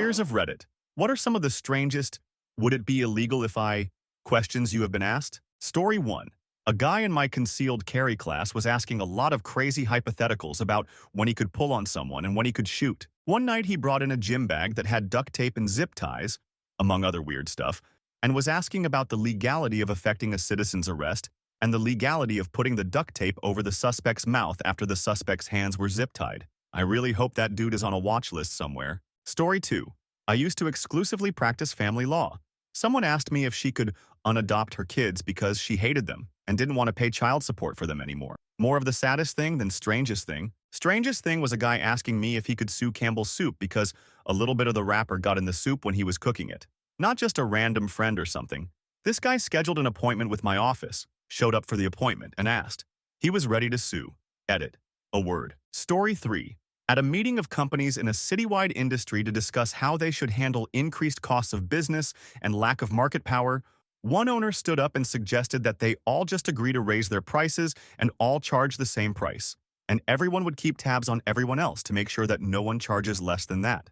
Lawyers of Reddit. What are some of the strangest, would it be illegal if I, questions you have been asked? Story 1. A guy in my concealed carry class was asking a lot of crazy hypotheticals about when he could pull on someone and when he could shoot. One night he brought in a gym bag that had duct tape and zip ties, among other weird stuff, and was asking about the legality of effecting a citizen's arrest and the legality of putting the duct tape over the suspect's mouth after the suspect's hands were zip-tied. I really hope that dude is on a watch list somewhere. Story 2. I used to exclusively practice family law. Someone asked me if she could unadopt her kids because she hated them and didn't want to pay child support for them anymore. More of the saddest thing than strangest thing. Strangest thing was a guy asking me if he could sue Campbell's Soup because a little bit of the wrapper got in the soup when he was cooking it. Not just a random friend or something. This guy scheduled an appointment with my office, showed up for the appointment, and asked. He was ready to sue. Edit. A word. Story 3. At a meeting of companies in a citywide industry to discuss how they should handle increased costs of business and lack of market power, one owner stood up and suggested that they all just agree to raise their prices and all charge the same price. And everyone would keep tabs on everyone else to make sure that no one charges less than that.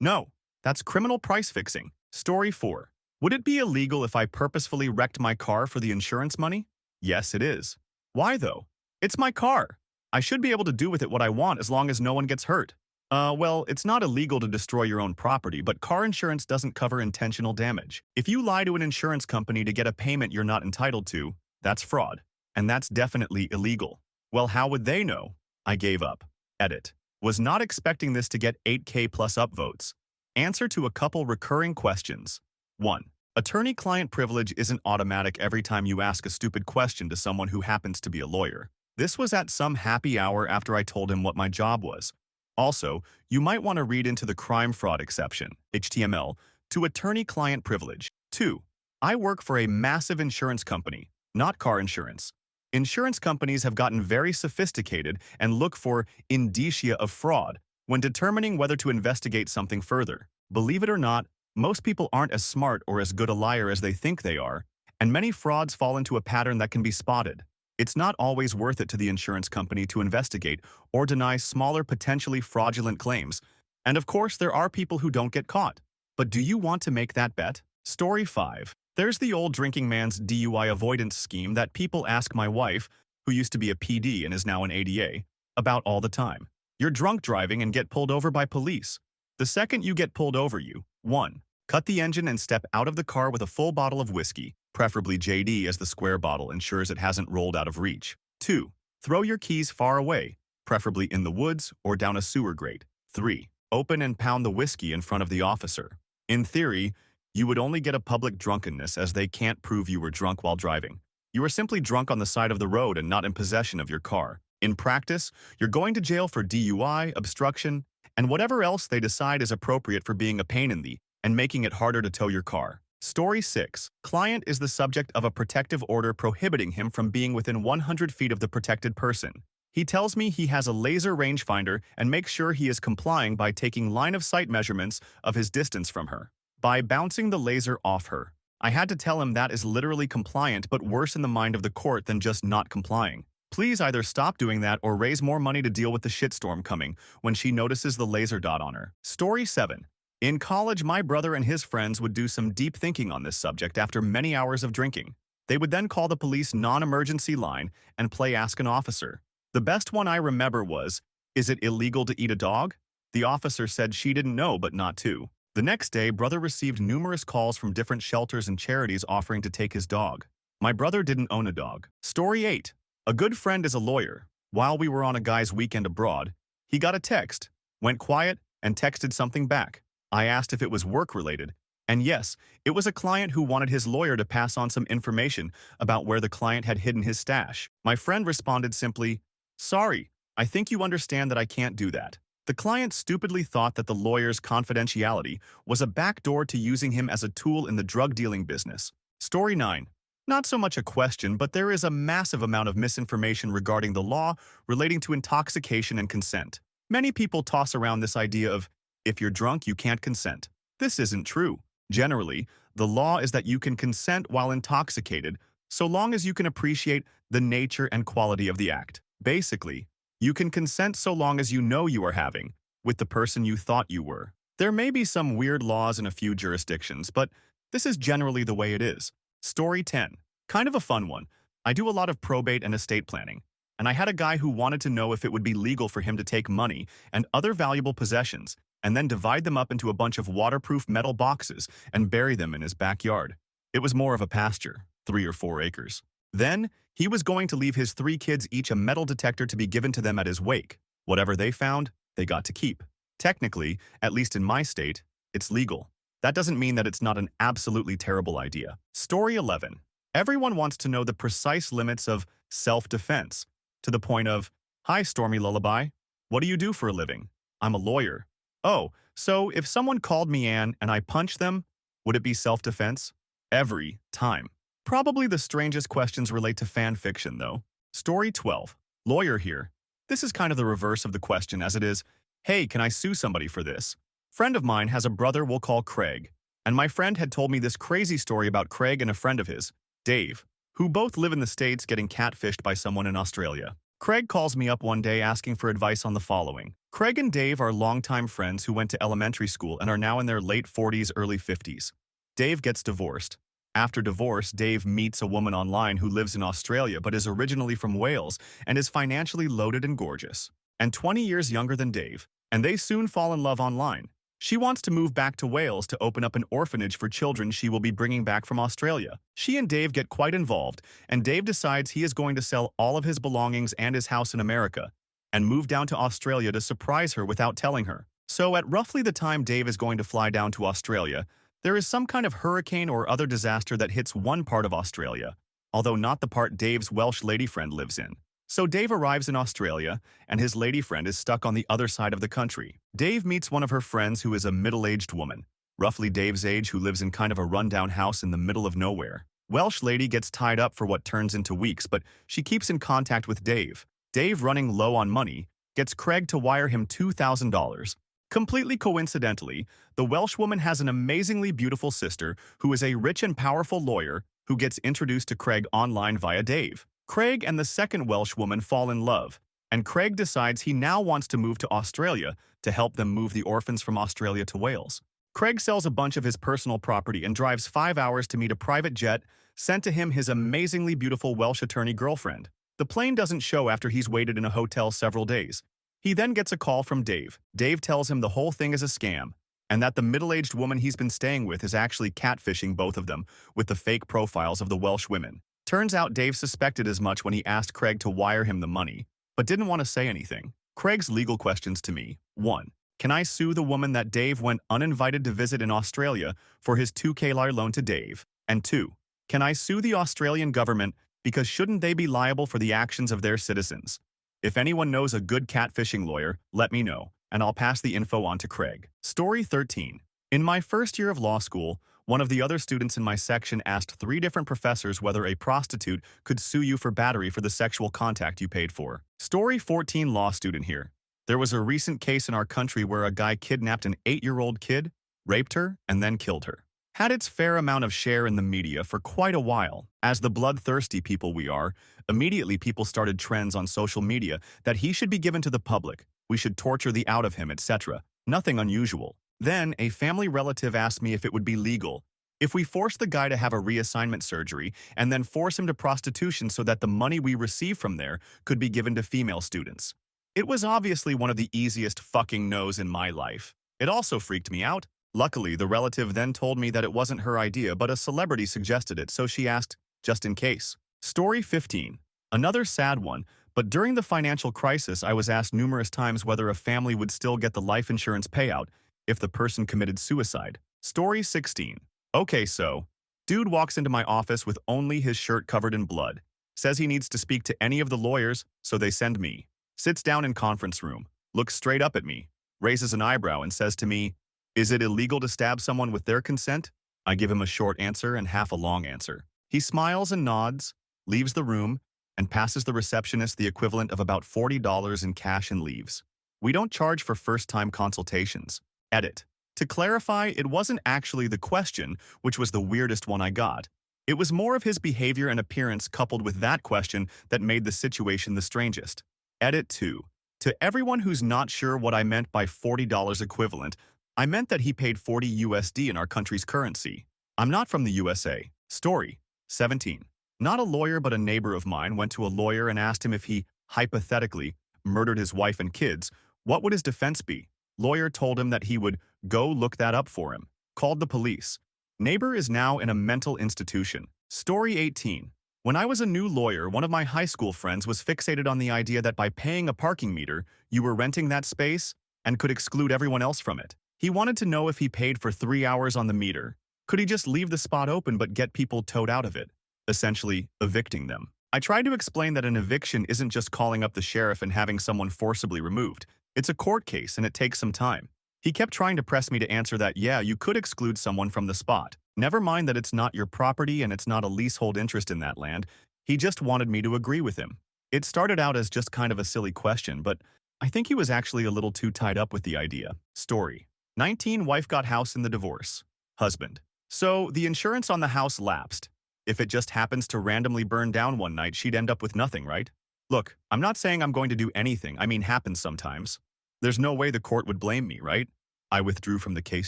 No. That's criminal price fixing. Story 4. Would it be illegal if I purposefully wrecked my car for the insurance money? Yes, it is. Why though? It's my car. I should be able to do with it what I want as long as no one gets hurt. Well, it's not illegal to destroy your own property, but car insurance doesn't cover intentional damage. If you lie to an insurance company to get a payment you're not entitled to, that's fraud. And that's definitely illegal. Well, how would they know? I gave up. Edit. Was not expecting this to get 8K plus upvotes. Answer to a couple recurring questions. 1. Attorney-client privilege isn't automatic every time you ask a stupid question to someone who happens to be a lawyer. This was at some happy hour after I told him what my job was. Also, you might want to read into the crime fraud exception, HTML, to attorney-client privilege. 2. I work for a massive insurance company, not car insurance. Insurance companies have gotten very sophisticated and look for indicia of fraud when determining whether to investigate something further. Believe it or not, most people aren't as smart or as good a liar as they think they are, and many frauds fall into a pattern that can be spotted. It's not always worth it to the insurance company to investigate or deny smaller potentially fraudulent claims. And of course, there are people who don't get caught. But do you want to make that bet? Story 5. There's the old drinking man's DUI avoidance scheme that people ask my wife, who used to be a PD and is now an ADA, about all the time. You're drunk driving and get pulled over by police. The second you get pulled over, 1. Cut the engine and step out of the car with a full bottle of whiskey, preferably JD as the square bottle ensures it hasn't rolled out of reach. 2. Throw your keys far away, preferably in the woods or down a sewer grate. 3. Open and pound the whiskey in front of the officer. In theory, you would only get a public drunkenness as they can't prove you were drunk while driving. You were simply drunk on the side of the road and not in possession of your car. In practice, you're going to jail for DUI, obstruction, and whatever else they decide is appropriate for being a pain in the and making it harder to tow your car. Story 6. Client is the subject of a protective order prohibiting him from being within 100 feet of the protected person. He tells me he has a laser rangefinder and makes sure he is complying by taking line-of-sight measurements of his distance from her, by bouncing the laser off her. I had to tell him that is literally compliant but worse in the mind of the court than just not complying. Please either stop doing that or raise more money to deal with the shitstorm coming when she notices the laser dot on her. Story 7. In college, my brother and his friends would do some deep thinking on this subject after many hours of drinking. They would then call the police non-emergency line and play Ask an Officer. The best one I remember was, is it illegal to eat a dog? The officer said she didn't know but not to. The next day, brother received numerous calls from different shelters and charities offering to take his dog. My brother didn't own a dog. Story 8. A good friend is a lawyer. While we were on a guy's weekend abroad, he got a text, went quiet, and texted something back. I asked if it was work-related, and yes, it was a client who wanted his lawyer to pass on some information about where the client had hidden his stash. My friend responded simply, "Sorry, I think you understand that I can't do that." The client stupidly thought that the lawyer's confidentiality was a backdoor to using him as a tool in the drug-dealing business. Story 9. Not so much a question, but there is a massive amount of misinformation regarding the law relating to intoxication and consent. Many people toss around this idea of, if you're drunk, you can't consent. This isn't true. Generally, the law is that you can consent while intoxicated, so long as you can appreciate the nature and quality of the act. Basically, you can consent so long as you know you are having, with the person you thought you were. There may be some weird laws in a few jurisdictions, but this is generally the way it is. Story 10. Kind of a fun one. I do a lot of probate and estate planning, and I had a guy who wanted to know if it would be legal for him to take money and other valuable possessions and then divide them up into a bunch of waterproof metal boxes and bury them in his backyard. It was more of a pasture, 3 or 4 acres. Then, he was going to leave his 3 kids each a metal detector to be given to them at his wake. Whatever they found, they got to keep. Technically, at least in my state, it's legal. That doesn't mean that it's not an absolutely terrible idea. Story 11. Everyone wants to know the precise limits of self-defense, to the point of, "Hi, Stormy Lullaby. What do you do for a living?" "I'm a lawyer." "Oh, so if someone called me Anne and I punched them, would it be self-defense?" Every time. Probably the strangest questions relate to fan fiction, though. Story 12. Lawyer here. This is kind of the reverse of the question, as it is, "Hey, can I sue somebody for this?" Friend of mine has a brother we'll call Craig, and my friend had told me this crazy story about Craig and a friend of his, Dave, who both live in the States getting catfished by someone in Australia. Craig calls me up one day asking for advice on the following. Craig and Dave are longtime friends who went to elementary school and are now in their late 40s, early 50s. Dave gets divorced. After divorce, Dave meets a woman online who lives in Australia but is originally from Wales and is financially loaded and gorgeous, and 20 years younger than Dave, and they soon fall in love online. She wants to move back to Wales to open up an orphanage for children she will be bringing back from Australia. She and Dave get quite involved, and Dave decides he is going to sell all of his belongings and his house in America and move down to Australia to surprise her without telling her. So at roughly the time Dave is going to fly down to Australia, there is some kind of hurricane or other disaster that hits one part of Australia, although not the part Dave's Welsh lady friend lives in. So Dave arrives in Australia, and his lady friend is stuck on the other side of the country. Dave meets one of her friends who is a middle-aged woman, roughly Dave's age, who lives in kind of a rundown house in the middle of nowhere. Welsh lady gets tied up for what turns into weeks, but she keeps in contact with Dave. Dave, running low on money, gets Craig to wire him $2,000. Completely coincidentally, the Welsh woman has an amazingly beautiful sister who is a rich and powerful lawyer who gets introduced to Craig online via Dave. Craig and the second Welsh woman fall in love, and Craig decides he now wants to move to Australia to help them move the orphans from Australia to Wales. Craig sells a bunch of his personal property and drives 5 hours to meet a private jet sent to him his amazingly beautiful Welsh attorney girlfriend. The plane doesn't show after he's waited in a hotel several days. He then gets a call from Dave. Dave tells him the whole thing is a scam, and that the middle-aged woman he's been staying with is actually catfishing both of them with the fake profiles of the Welsh women. Turns out Dave suspected as much when he asked Craig to wire him the money, but didn't want to say anything. Craig's legal questions to me. 1. Can I sue the woman that Dave went uninvited to visit in Australia for his $2,000 loan to Dave? And 2. Can I sue the Australian government because shouldn't they be liable for the actions of their citizens? If anyone knows a good catfishing lawyer, let me know, and I'll pass the info on to Craig. Story 13. In my first year of law school, one of the other students in my section asked 3 different professors whether a prostitute could sue you for battery for the sexual contact you paid for. Story 14. Law student here. There was a recent case in our country where a guy kidnapped an 8-year-old kid, raped her, and then killed her. Had its fair amount of share in the media for quite a while. As the bloodthirsty people we are, immediately people started trends on social media that he should be given to the public, we should torture the out of him, etc. Nothing unusual. Then, a family relative asked me if it would be legal if we force the guy to have a reassignment surgery and then force him to prostitution so that the money we receive from there could be given to female students. It was obviously one of the easiest fucking no's in my life. It also freaked me out. Luckily, the relative then told me that it wasn't her idea, but a celebrity suggested it, so she asked, just in case. Story 15. Another sad one, but during the financial crisis, I was asked numerous times whether a family would still get the life insurance payout if the person committed suicide. Story 16. Okay, so, dude walks into my office with only his shirt covered in blood. Says he needs to speak to any of the lawyers, so they send me. Sits down in conference room, looks straight up at me, raises an eyebrow and says to me, "Is it illegal to stab someone with their consent?" I give him a short answer and half a long answer. He smiles and nods, leaves the room, and passes the receptionist the equivalent of about $40 in cash and leaves. We don't charge for first-time consultations. Edit. To clarify, it wasn't actually the question, which was the weirdest one I got. It was more of his behavior and appearance coupled with that question that made the situation the strangest. Edit 2. To everyone who's not sure what I meant by $40 equivalent, I meant that he paid 40 USD in our country's currency. I'm not from the USA. Story 17. Not a lawyer but a neighbor of mine went to a lawyer and asked him if he, hypothetically, murdered his wife and kids, what would his defense be? Lawyer told him that he would go look that up for him. Called the police. Neighbor is now in a mental institution. Story 18. When I was a new lawyer, one of my high school friends was fixated on the idea that by paying a parking meter, you were renting that space and could exclude everyone else from it. He wanted to know if he paid for 3 hours on the meter, could he just leave the spot open but get people towed out of it, essentially evicting them. I tried to explain that an eviction isn't just calling up the sheriff and having someone forcibly removed. It's a court case and it takes some time. He kept trying to press me to answer that, yeah, you could exclude someone from the spot. Never mind that it's not your property and it's not a leasehold interest in that land. He just wanted me to agree with him. It started out as just kind of a silly question, but I think he was actually a little too tied up with the idea. Story 19. Wife got house in the divorce. Husband. So the insurance on the house lapsed. If it just happens to randomly burn down one night, she'd end up with nothing, right? Look, I'm not saying I'm going to do anything. I mean, happens sometimes. There's no way the court would blame me, right? I withdrew from the case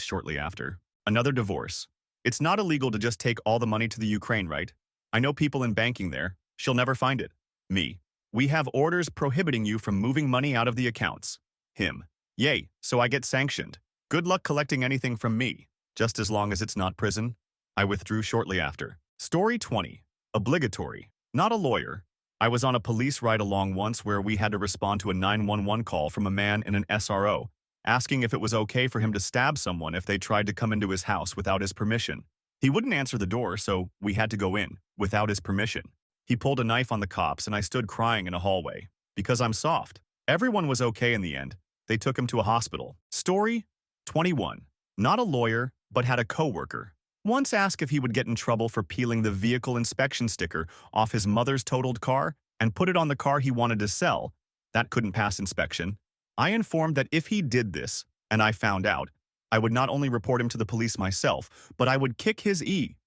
shortly after. Another divorce. It's not illegal to just take all the money to the Ukraine, right? I know people in banking there. She'll never find it. Me. We have orders prohibiting you from moving money out of the accounts. Him. Yay, so I get sanctioned. Good luck collecting anything from me, just as long as it's not prison. I withdrew shortly after. Story 20. Obligatory. Not a lawyer. I was on a police ride-along once where we had to respond to a 911 call from a man in an SRO, asking if it was okay for him to stab someone if they tried to come into his house without his permission. He wouldn't answer the door, so we had to go in, without his permission. He pulled a knife on the cops and I stood crying in a hallway. Because I'm soft. Everyone was okay in the end. They took him to a hospital. Story 21. Not a lawyer, but had a coworker. Once asked if he would get in trouble for peeling the vehicle inspection sticker off his mother's totaled car and put it on the car he wanted to sell. That couldn't pass inspection. I informed that if he did this, and I found out, I would not only report him to the police myself, but I would kick his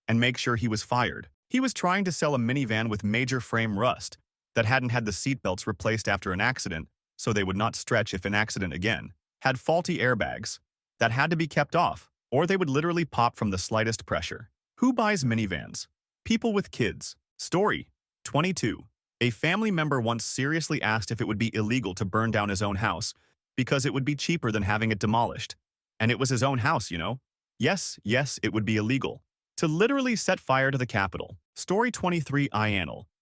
and make sure he was fired. He was trying to sell a minivan with major frame rust that hadn't had the seatbelts replaced after an accident, so they would not stretch if an accident again, had faulty airbags that had to be kept off, or they would literally pop from the slightest pressure. Who buys minivans? People with kids. Story 22. A family member once seriously asked if it would be illegal to burn down his own house because it would be cheaper than having it demolished. And it was his own house, you know? Yes, it would be illegal. To literally set fire to the Capitol. Story 23.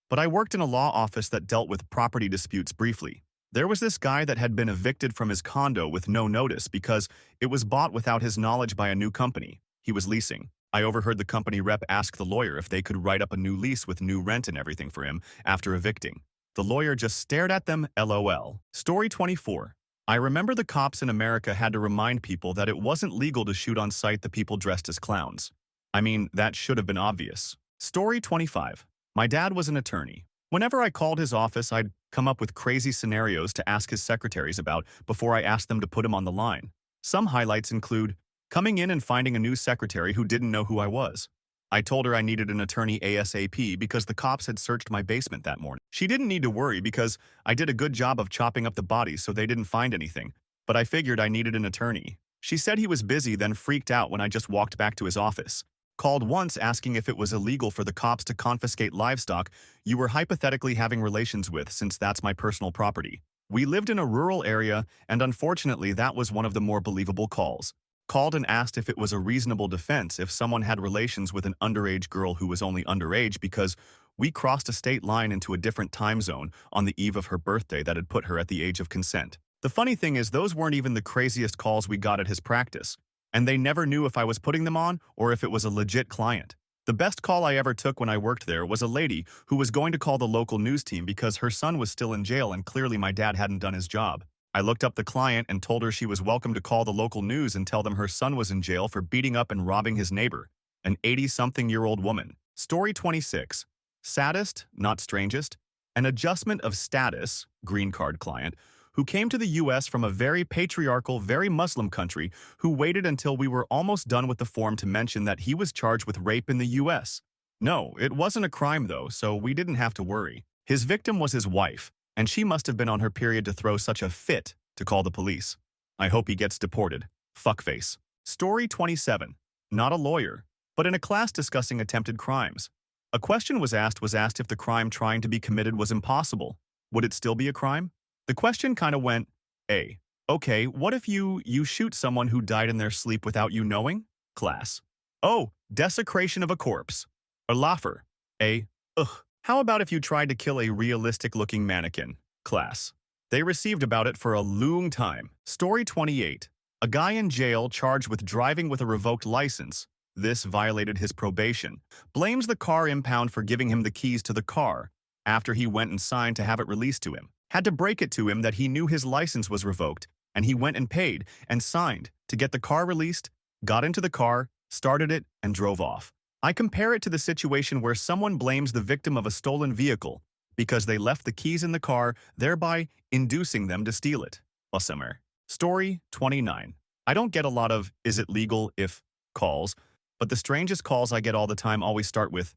But I worked in a law office that dealt with property disputes briefly. There was this guy that had been evicted from his condo with no notice because it was bought without his knowledge by a new company he was leasing. I overheard the company rep ask the lawyer if they could write up a new lease with new rent and everything for him after evicting. The lawyer just stared at them, LOL. Story 24. I remember the cops in America had to remind people that it wasn't legal to shoot on sight the people dressed as clowns. I mean, that should have been obvious. Story 25. My dad was an attorney. Whenever I called his office, I'd come up with crazy scenarios to ask his secretaries about before I asked them to put him on the line. Some highlights include coming in and finding a new secretary who didn't know who I was. I told her I needed an attorney ASAP because the cops had searched my basement that morning. She didn't need to worry because I did a good job of chopping up the bodies so they didn't find anything, but I figured I needed an attorney. She said he was busy, then freaked out when I just walked back to his office. Called once asking if it was illegal for the cops to confiscate livestock you were hypothetically having relations with, since that's my personal property. We lived in a rural area, and unfortunately that was one of the more believable calls. Called and asked if it was a reasonable defense if someone had relations with an underage girl who was only underage because we crossed a state line into a different time zone on the eve of her birthday that had put her at the age of consent. The funny thing is, those weren't even the craziest calls we got at his practice, and they never knew if I was putting them on or if it was a legit client. The best call I ever took when I worked there was a lady who was going to call the local news team because her son was still in jail and clearly my dad hadn't done his job. I looked up the client and told her she was welcome to call the local news and tell them her son was in jail for beating up and robbing his neighbor, an 80-something-year-old woman. Story 26. Saddest, not strangest. An adjustment of status, green card client, who came to the US from a very patriarchal, very Muslim country, who waited until we were almost done with the form to mention that he was charged with rape in the US. No, it wasn't a crime though, so we didn't have to worry. His victim was his wife, and she must have been on her period to throw such a fit to call the police. I hope he gets deported. Fuckface. Story 27. Not a lawyer, but in a class discussing attempted crimes. A question was asked if the crime trying to be committed was impossible. Would it still be a crime? The question kind of went, A. Okay, what if you shoot someone who died in their sleep without you knowing? Class. Oh, desecration of a corpse. Or laugher. A. Ugh. How about if you tried to kill a realistic-looking mannequin? Class. They received about it for a long time. Story 28. A guy in jail charged with driving with a revoked license. This violated his probation. Blames the car impound for giving him the keys to the car after he went and signed to have it released to him. Had to break it to him that he knew his license was revoked, and he went and paid and signed to get the car released, got into the car, started it, and drove off. I compare it to the situation where someone blames the victim of a stolen vehicle because they left the keys in the car, thereby inducing them to steal it. Awesomer. Story 29. I don't get a lot of "is it legal if" calls, but the strangest calls I get all the time always start with,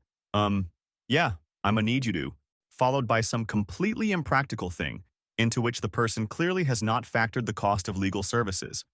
yeah, I'ma need you to, followed by some completely impractical thing, into which the person clearly has not factored the cost of legal services.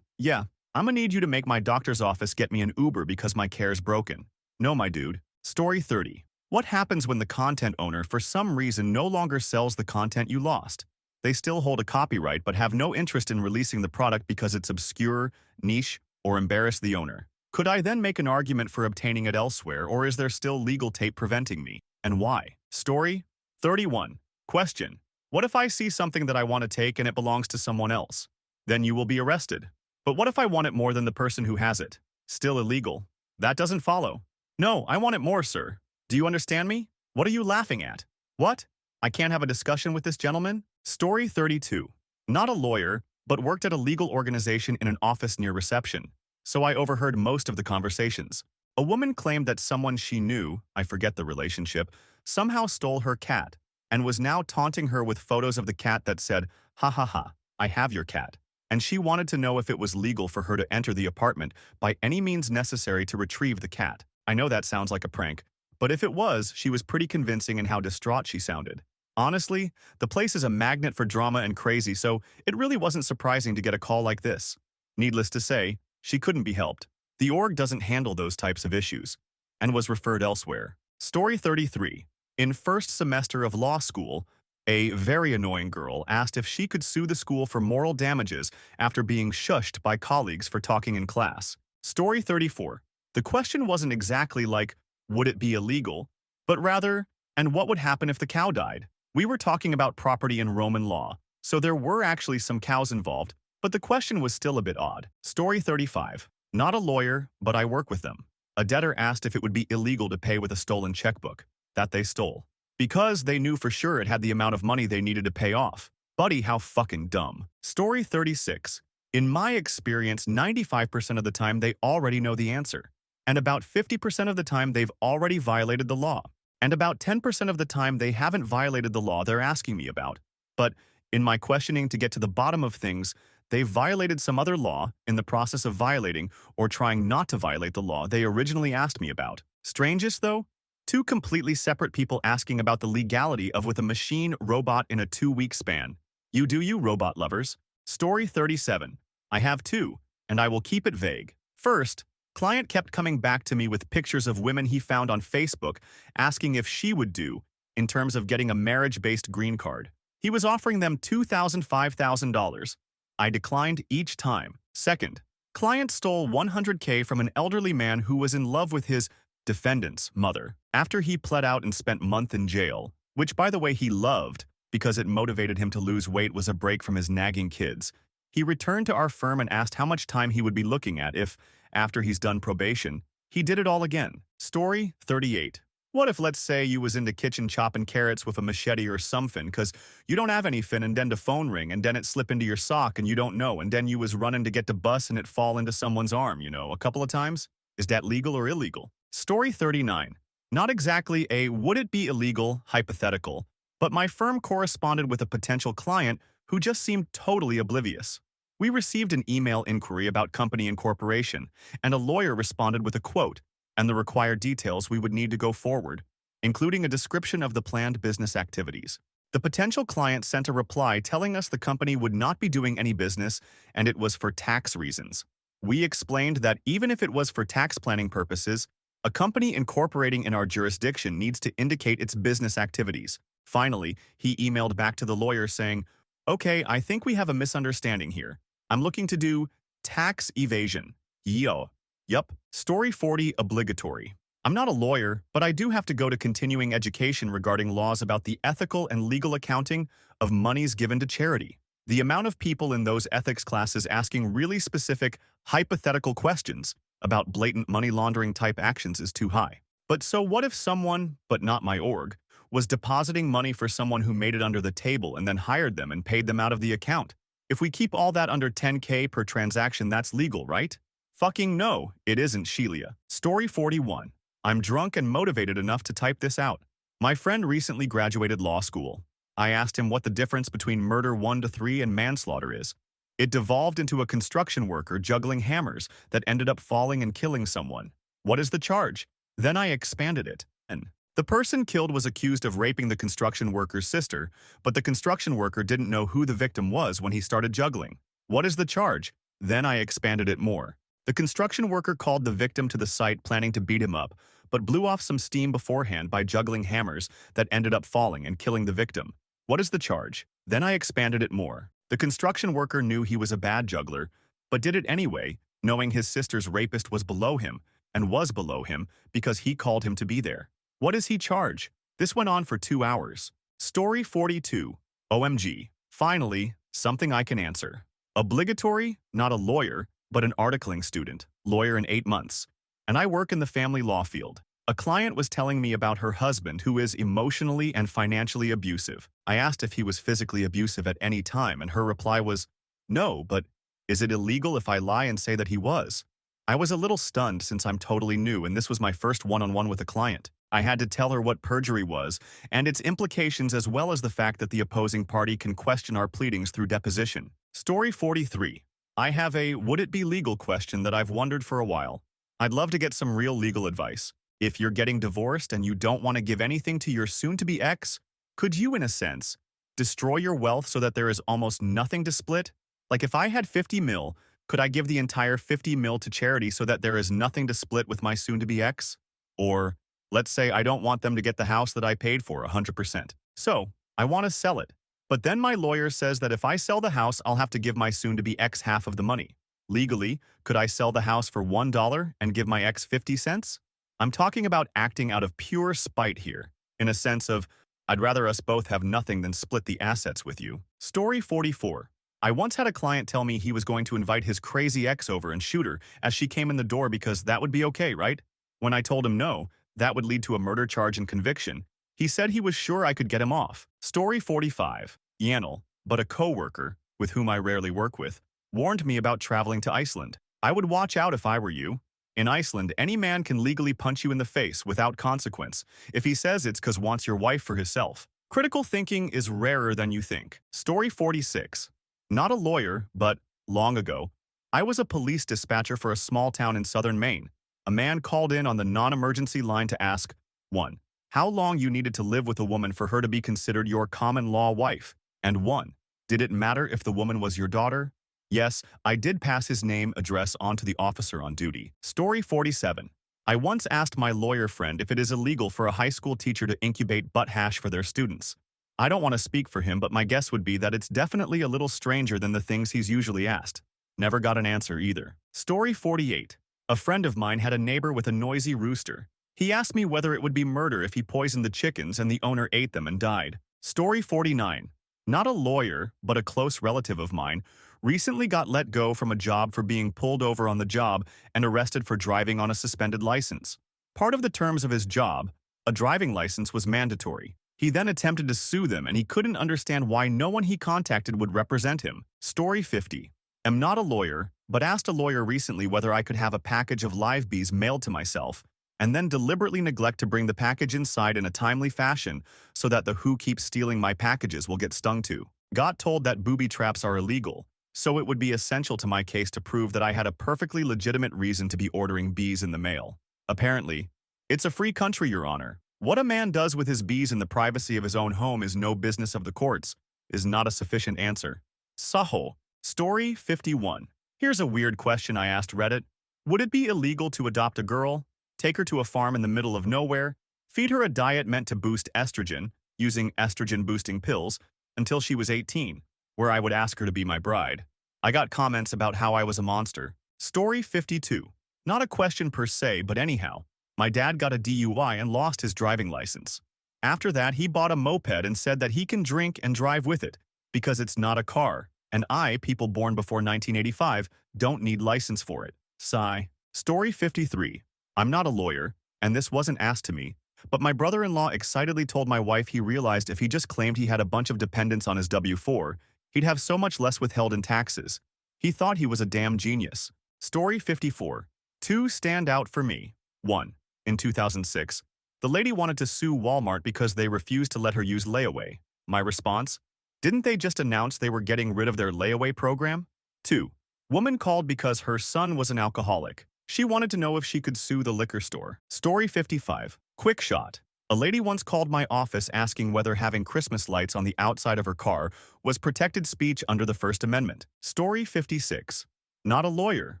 Yeah, I'ma need you to make my doctor's office get me an Uber because my care's broken. No, my dude. Story 30. What happens when the content owner for some reason no longer sells the content you lost? They still hold a copyright but have no interest in releasing the product because it's obscure, niche, or embarrass the owner. Could I then make an argument for obtaining it elsewhere, or is there still legal tape preventing me? And why? Story 31. Question. What if I see something that I want to take and it belongs to someone else? Then you will be arrested. But what if I want it more than the person who has it? Still illegal. That doesn't follow. No, I want it more, sir. Do you understand me? What are you laughing at? What? I can't have a discussion with this gentleman? Story 32. Not a lawyer, but worked at a legal organization in an office near reception, so I overheard most of the conversations. A woman claimed that someone she knew, I forget the relationship, somehow stole her cat and was now taunting her with photos of the cat that said, "Ha ha ha, I have your cat." And she wanted to know if it was legal for her to enter the apartment by any means necessary to retrieve the cat. I know that sounds like a prank, but if it was, she was pretty convincing in how distraught she sounded. Honestly, the place is a magnet for drama and crazy, so it really wasn't surprising to get a call like this. Needless to say, she couldn't be helped. The org doesn't handle those types of issues, and was referred elsewhere. Story 33. In first semester of law school, a very annoying girl asked if she could sue the school for moral damages after being shushed by colleagues for talking in class. Story 34. The question wasn't exactly like, would it be illegal, but rather, and what would happen if the cow died? We were talking about property in Roman law, so there were actually some cows involved, but the question was still a bit odd. Story 35. Not a lawyer, but I work with them. A debtor asked if it would be illegal to pay with a stolen checkbook that they stole, because they knew for sure it had the amount of money they needed to pay off. Buddy, how fucking dumb. Story 36. In my experience, 95% of the time they already know the answer, and about 50% of the time they've already violated the law. And about 10% of the time they haven't violated the law they're asking me about. But in my questioning to get to the bottom of things, they've violated some other law in the process of violating or trying not to violate the law they originally asked me about. Strangest, though? Two completely separate people asking about the legality of with a machine robot in a 2-week span. You do you, robot lovers. Story 37. I have two, and I will keep it vague. First, client kept coming back to me with pictures of women he found on Facebook, asking if she would do in terms of getting a marriage-based green card. He was offering them $2,000, $5,000. I declined each time. Second, client stole $100K from an elderly man who was in love with his defendant's mother. After he pled out and spent a month in jail, which by the way he loved because it motivated him to lose weight was a break from his nagging kids, he returned to our firm and asked how much time he would be looking at if, after he's done probation, he did it all again. Story 38. What if, let's say, you was in the kitchen chopping carrots with a machete or something, cause you don't have any fin, and then the phone ring, and then it slip into your sock and you don't know, and then you was running to get the bus and it fall into someone's arm, a couple of times? Is that legal or illegal? Story 39. Not exactly a would it be illegal hypothetical, but my firm corresponded with a potential client who just seemed totally oblivious. We received an email inquiry about company incorporation, and a lawyer responded with a quote and the required details we would need to go forward, including a description of the planned business activities. The potential client sent a reply telling us the company would not be doing any business and it was for tax reasons. We explained that even if it was for tax planning purposes, a company incorporating in our jurisdiction needs to indicate its business activities. Finally, he emailed back to the lawyer saying, "Okay, I think we have a misunderstanding here. I'm looking to do tax evasion." Yo. Yup. Story 40 obligatory. I'm not a lawyer, but I do have to go to continuing education regarding laws about the ethical and legal accounting of monies given to charity. The amount of people in those ethics classes asking really specific, hypothetical questions about blatant money laundering type actions is too high. But so what if someone, but not my org, was depositing money for someone who made it under the table and then hired them and paid them out of the account? If we keep all that under 10K per transaction, that's legal, right? Fucking no, it isn't, Shelia. Story 41. I'm drunk and motivated enough to type this out. My friend recently graduated law school. I asked him what the difference between murder 1 to 3 and manslaughter is. It devolved into a construction worker juggling hammers that ended up falling and killing someone. What is the charge? Then I expanded it, and the person killed was accused of raping the construction worker's sister, but the construction worker didn't know who the victim was when he started juggling. What is the charge? Then I expanded it more. The construction worker called the victim to the site planning to beat him up, but blew off some steam beforehand by juggling hammers that ended up falling and killing the victim. What is the charge? Then I expanded it more. The construction worker knew he was a bad juggler, but did it anyway, knowing his sister's rapist was below him, and was below him because he called him to be there. What is he charge? This went on for 2 hours. Story 42. OMG. Finally, something I can answer. Obligatory, not a lawyer, but an articling student, lawyer in 8 months. And I work in the family law field. A client was telling me about her husband who is emotionally and financially abusive. I asked if he was physically abusive at any time, and her reply was, "No, but is it illegal if I lie and say that he was?" I was a little stunned since I'm totally new and this was my first one-on-one with a client. I had to tell her what perjury was and its implications, as well as the fact that the opposing party can question our pleadings through deposition. Story 43. I have a would it be legal question that I've wondered for a while. I'd love to get some real legal advice. If you're getting divorced and you don't want to give anything to your soon-to-be ex, could you, in a sense, destroy your wealth so that there is almost nothing to split? Like if I had 50 mil, could I give the entire 50 mil to charity so that there is nothing to split with my soon-to-be ex? Or, let's say I don't want them to get the house that I paid for 100%. So, I want to sell it. But then my lawyer says that if I sell the house, I'll have to give my soon-to-be ex half of the money. Legally, could I sell the house for $1 and give my ex 50 cents? I'm talking about acting out of pure spite here, in a sense of, I'd rather us both have nothing than split the assets with you. Story 44. I once had a client tell me he was going to invite his crazy ex over and shoot her as she came in the door because that would be okay, right? When I told him no, that would lead to a murder charge and conviction, he said he was sure I could get him off. Story 45. Yanel, but a co-worker, with whom I rarely work with, warned me about traveling to Iceland. I would watch out if I were you. In Iceland, any man can legally punch you in the face without consequence if he says it's 'cause wants your wife for himself. Critical thinking is rarer than you think. Story 46. Not a lawyer, but, long ago, I was a police dispatcher for a small town in southern Maine. A man called in on the non-emergency line to ask, 1. How long you needed to live with a woman for her to be considered your common-law wife, and 1. Did it matter if the woman was your daughter? Yes, I did pass his name, address on to the officer on duty. Story 47. I once asked my lawyer friend if it is illegal for a high school teacher to incubate butt hash for their students. I don't want to speak for him, but my guess would be that it's definitely a little stranger than the things he's usually asked. Never got an answer either. Story 48. A friend of mine had a neighbor with a noisy rooster. He asked me whether it would be murder if he poisoned the chickens and the owner ate them and died. Story 49. Not a lawyer, but a close relative of mine, recently got let go from a job for being pulled over on the job and arrested for driving on a suspended license. Part of the terms of his job, a driving license, was mandatory. He then attempted to sue them, and he couldn't understand why no one he contacted would represent him. Story 50. Am not a lawyer, but asked a lawyer recently whether I could have a package of live bees mailed to myself, and then deliberately neglect to bring the package inside in a timely fashion so that the who keeps stealing my packages will get stung to. Got told that booby traps are illegal, so it would be essential to my case to prove that I had a perfectly legitimate reason to be ordering bees in the mail. Apparently, it's a free country, Your Honor. What a man does with his bees in the privacy of his own home is no business of the courts, is not a sufficient answer. Saho. Story 51. Here's a weird question I asked Reddit. Would it be illegal to adopt a girl, take her to a farm in the middle of nowhere, feed her a diet meant to boost estrogen, using estrogen-boosting pills, until she was 18, where I would ask her to be my bride? I got comments about how I was a monster. Story 52. Not a question per se, but anyhow. My dad got a DUI and lost his driving license. After that, he bought a moped and said that he can drink and drive with it, because it's not a car, and people born before 1985, don't need license for it. Sigh. Story 53. I'm not a lawyer, and this wasn't asked to me, but my brother-in-law excitedly told my wife he realized if he just claimed he had a bunch of dependents on his W-4, he'd have so much less withheld in taxes. He thought he was a damn genius. Story 54. Two stand out for me. 1. In 2006, the lady wanted to sue Walmart because they refused to let her use layaway. My response? Didn't they just announce they were getting rid of their layaway program? 2. Woman called because her son was an alcoholic. She wanted to know if she could sue the liquor store. Story 55. Quick shot. A lady once called my office asking whether having Christmas lights on the outside of her car was protected speech under the First Amendment. Story 56. Not a lawyer,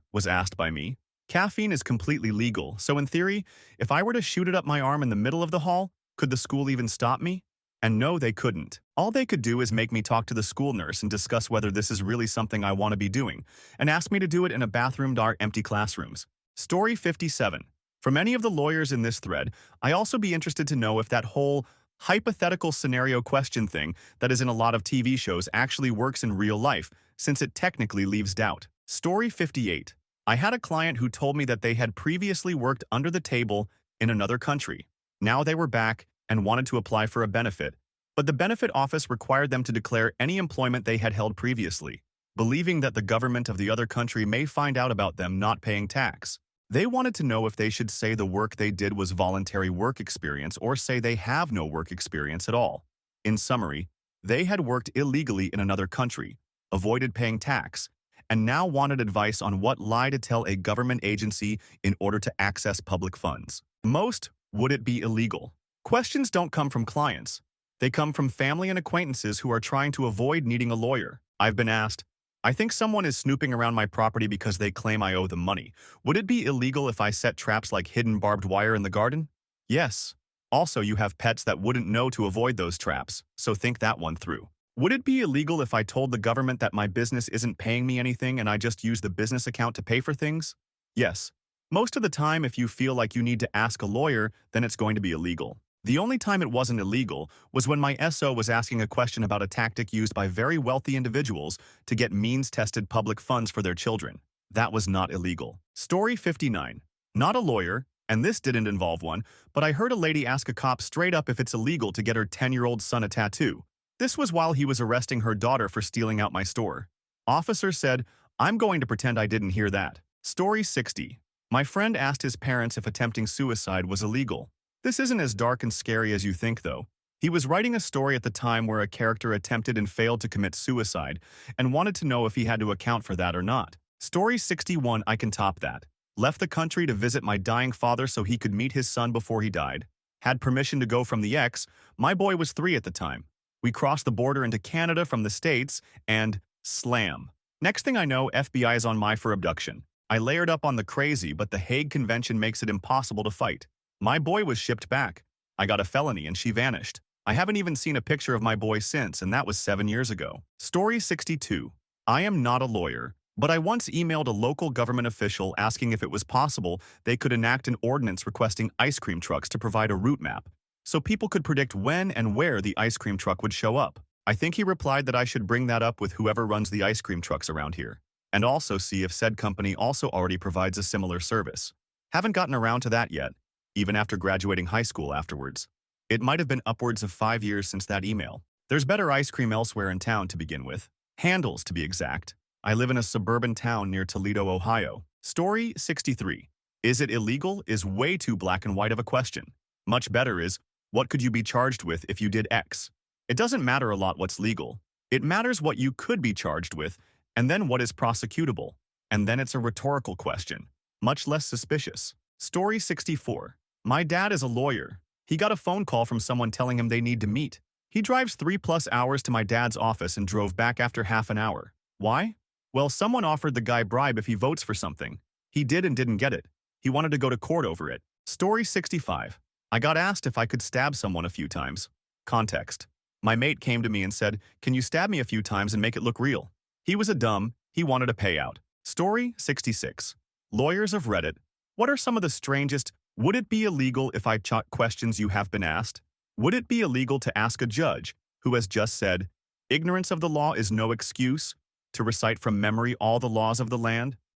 was asked by me. Caffeine is completely legal, so in theory, if I were to shoot it up my arm in the middle of the hall, could the school even stop me? And no, they couldn't. All they could do is make me talk to the school nurse and discuss whether this is really something I want to be doing, and ask me to do it in a bathroom or empty classrooms. Story 57. From any of the lawyers in this thread, I also be interested to know if that whole hypothetical scenario question thing that is in a lot of TV shows actually works in real life, since it technically leaves doubt. Story 58. I had a client who told me that they had previously worked under the table in another country. Now they were back and wanted to apply for a benefit, but the benefit office required them to declare any employment they had held previously, believing that the government of the other country may find out about them not paying tax. They wanted to know if they should say the work they did was voluntary work experience or say they have no work experience at all. In summary, they had worked illegally in another country, avoided paying tax, and now wanted advice on what lie to tell a government agency in order to access public funds. Most, would it be illegal? Questions don't come from clients. They come from family and acquaintances who are trying to avoid needing a lawyer. I've been asked, I think someone is snooping around my property because they claim I owe them money. Would it be illegal if I set traps like hidden barbed wire in the garden? Yes. Also, you have pets that wouldn't know to avoid those traps, so think that one through. Would it be illegal if I told the government that my business isn't paying me anything and I just use the business account to pay for things? Yes. Most of the time, if you feel like you need to ask a lawyer, then it's going to be illegal. The only time it wasn't illegal was when my SO was asking a question about a tactic used by very wealthy individuals to get means-tested public funds for their children. That was not illegal. Story 59. Not a lawyer, and this didn't involve one, but I heard a lady ask a cop straight up if it's illegal to get her 10-year-old son a tattoo. This was while he was arresting her daughter for stealing out my store. Officer said, I'm going to pretend I didn't hear that. Story 60. My friend asked his parents if attempting suicide was illegal. This isn't as dark and scary as you think, though. He was writing a story at the time where a character attempted and failed to commit suicide and wanted to know if he had to account for that or not. Story 61. I can top that. Left the country to visit my dying father so he could meet his son before he died. Had permission to go from the ex. My boy was 3 at the time. We crossed the border into Canada from the States and slam. Next thing I know, FBI is on my for abduction. I layered up on the crazy, but the Hague Convention makes it impossible to fight. My boy was shipped back. I got a felony and she vanished. I haven't even seen a picture of my boy since, and that was 7 years ago. Story 62. I am not a lawyer, but I once emailed a local government official asking if it was possible they could enact an ordinance requesting ice cream trucks to provide a route map, so people could predict when and where the ice cream truck would show up. I think he replied that I should bring that up with whoever runs the ice cream trucks around here, and also see if said company also already provides a similar service. Haven't gotten around to that yet, even after graduating high school afterwards. It might have been upwards of 5 years since that email. There's better ice cream elsewhere in town to begin with. Handles, to be exact. I live in a suburban town near Toledo, Ohio. Story 63. Is it illegal? Is way too black and white of a question. Much better is, what could you be charged with if you did X? It doesn't matter a lot what's legal. It matters what you could be charged with, and then what is prosecutable. And then it's a rhetorical question, much less suspicious. Story 64. My dad is a lawyer. He got a phone call from someone telling him they need to meet. He drives 3+ hours to my dad's office and drove back after half an hour. Why? Well, someone offered the guy bribe if he votes for something. He did and didn't get it. He wanted to go to court over it. Story 65. I got asked if I could stab someone a few times. Context. My mate came to me and said, "Can you stab me a few times and make it look real?" He was he wanted a payout. Story 66. Lawyers of Reddit. What are some of the strangest, would it be illegal if I chat questions you have been asked? Would it be illegal to ask a judge who has just said, "Ignorance of the law is no excuse," to recite from memory all the laws of the land?